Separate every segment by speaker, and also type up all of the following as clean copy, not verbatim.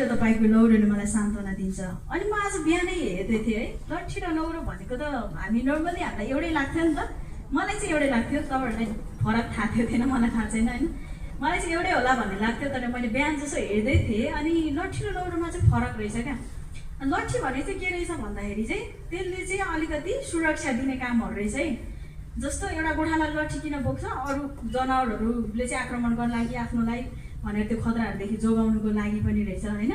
Speaker 1: तपाईको लौरोले मलाई सान्त्वना दिन्छ। अनि म आज बिहानै हेर्दै थिएँ है, लट्ठी र लौरो भनेको त हामी नर्मली हामीलाई एउटै लाग्थ्यो नि त। मलाई चाहिँ एउटै लाग्थ्यो, तपाईँहरूलाई फरक थाहा थियो थिएन, मलाई थाहा छैन होइन। मलाई चाहिँ एउटै होला भन्ने लाग्थ्यो, तर मैले बिहान जसो हेर्दै थिएँ अनि लट्ठी र लौरोमा चाहिँ फरक रहेछ क्या। लट्ठी भने चाहिँ के रहेछ भन्दाखेरि चाहिँ त्यसले चाहिँ अलिकति सुरक्षा दिने कामहरू रहेछ है। जस्तो एउटा गोठालाई लट्ठी किन बोक्छ, अरू जनावरहरूले चाहिँ आक्रमण गर्न लागि आफ्नोलाई भनेर त्यो खतराहरूदेखि जोगाउनुको लागि पनि रहेछ होइन।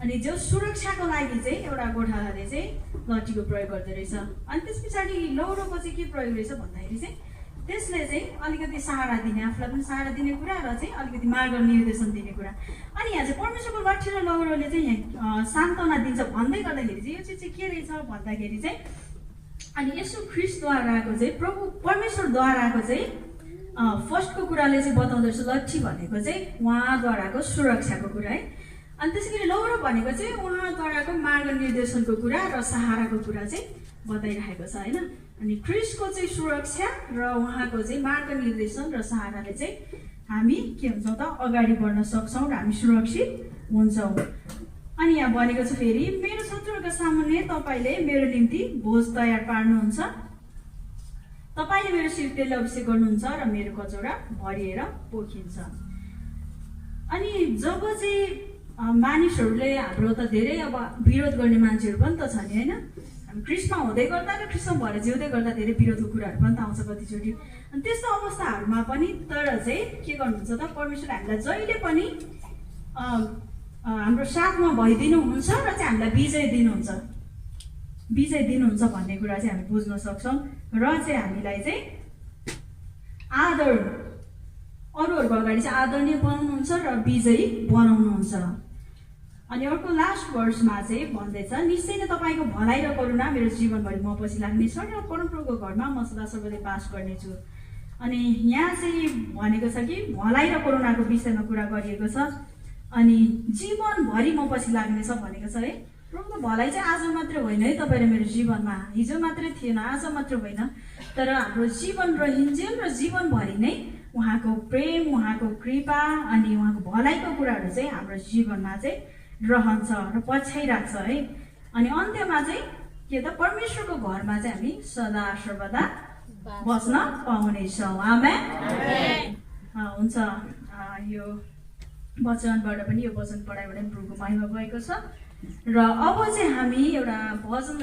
Speaker 1: अनि जो सुरक्षाको लागि चाहिँ एउटा गोठालाले चाहिँ लट्ठीको प्रयोग गर्दो रहेछ। अनि त्यस पछाडि लौरोको चाहिँ के प्रयोग रहेछ भन्दाखेरि चाहिँ त्यसले चाहिँ अलिकति सहारा दिने, आफूलाई पनि सहारा दिने कुरा र चाहिँ अलिकति मार्ग निर्देशन दिने कुरा। अनि यहाँ चाहिँ परमेश्वरको लट्ठी र लौरोले चाहिँ यहाँ सान्त्वना दिन्छ भन्दै गर्दाखेरि चाहिँ यो चाहिँ के रहेछ भन्दाखेरि चाहिँ अनि यसो ख्रिस्टद्वाराको चाहिँ प्रभु परमेश्वरद्वाराको चाहिँ फर्स्टको कुराले चाहिँ बताउँदछ लट्ठी भनेको चाहिँ उहाँद्वाराको सुरक्षाको कुरा है। अनि त्यसै गरी लौरो भनेको चाहिँ उहाँद्वाराको मार्ग निर्देशनको कुरा र सहाराको कुरा चाहिँ बताइरहेको छ होइन। अनि ख्रिस्टको चाहिँ सुरक्षा र उहाँको चाहिँ मार्ग निर्देशन र सहाराले चाहिँ हामी के हुन्छौँ त अगाडि बढ्न सक्छौँ र हामी सुरक्षित हुन्छौँ। अनि यहाँ भनेको छ फेरि मेरो शत्रुहरूको सामुन्ने तपाईँले मेरो निम्ति भोज तयार पार्नुहुन्छ, तपाईँले मेरो शिर तेलले अभिषेक गर्नुहुन्छ र मेरो कचौरा भरिएर पोखिन्छ। अनि जब चाहिँ मानिसहरूले हाम्रो त धेरै अब विरोध गर्ने मान्छेहरू पनि त छ नि होइन। हामी ख्रिस्टमा हुँदै गर्दा र ख्रिस्टमा भएर जिउँदै गर्दा धेरै विरोधको कुराहरू पनि त आउँछ कतिचोटि। अनि त्यस्तो अवस्थाहरूमा पनि तर चाहिँ के गर्नुहुन्छ त परमेश्वर हामीलाई जहिले पनि हाम्रो साथमा भइदिनुहुन्छ र चाहिँ हामीलाई विजय दिनुहुन्छ भन्ने कुरा चाहिँ हामी बुझ्न सक्छौँ। र चाहिँ हामीलाई चाहिँ आदर अरूहरूको अगाडि चाहिँ आदरणीय बनाउनुहुन्छ र विजयी बनाउनुहुन्छ। अनि अर्को लास्ट वर्षमा चाहिँ भन्दैछ निश्चय नै तपाईँको भलाइ र करुणा मेरो जीवनभरि म पछि लाग्नेछ र परमप्रभुको घरमा म सदा सर्वदै बास गर्नेछु। अनि यहाँ चाहिँ भनेको छ कि भलाइ र करुणाको विषयमा कुरा गरिएको छ। अनि जीवनभरि म पछि लाग्नेछ भनेको छ है। प्रभुको भलाइ चाहिँ आज मात्र होइन है, तपाईँ र मेरो जीवनमा हिजो मात्रै थिएन, आज मात्र होइन, तर हाम्रो जीवन रहिन्जेल र जीवनभरि नै उहाँको प्रेम, उहाँको कृपा अनि उहाँको भलाइको कुराहरू चाहिँ हाम्रो जीवनमा चाहिँ रहन्छ र पछ्याइराख्छ है। अनि अन्त्यमा चाहिँ के त परमेश्वरको घरमा चाहिँ हामी सदा सर्वदा बस्न पाउनेछौँ। आमेन। हुन्छ, यो वचनबाट पनि यो वचन पढाइबाट पनि प्रभुको महिमा गएको छ। र अब चाहिँ हामी एउटा भजनलाई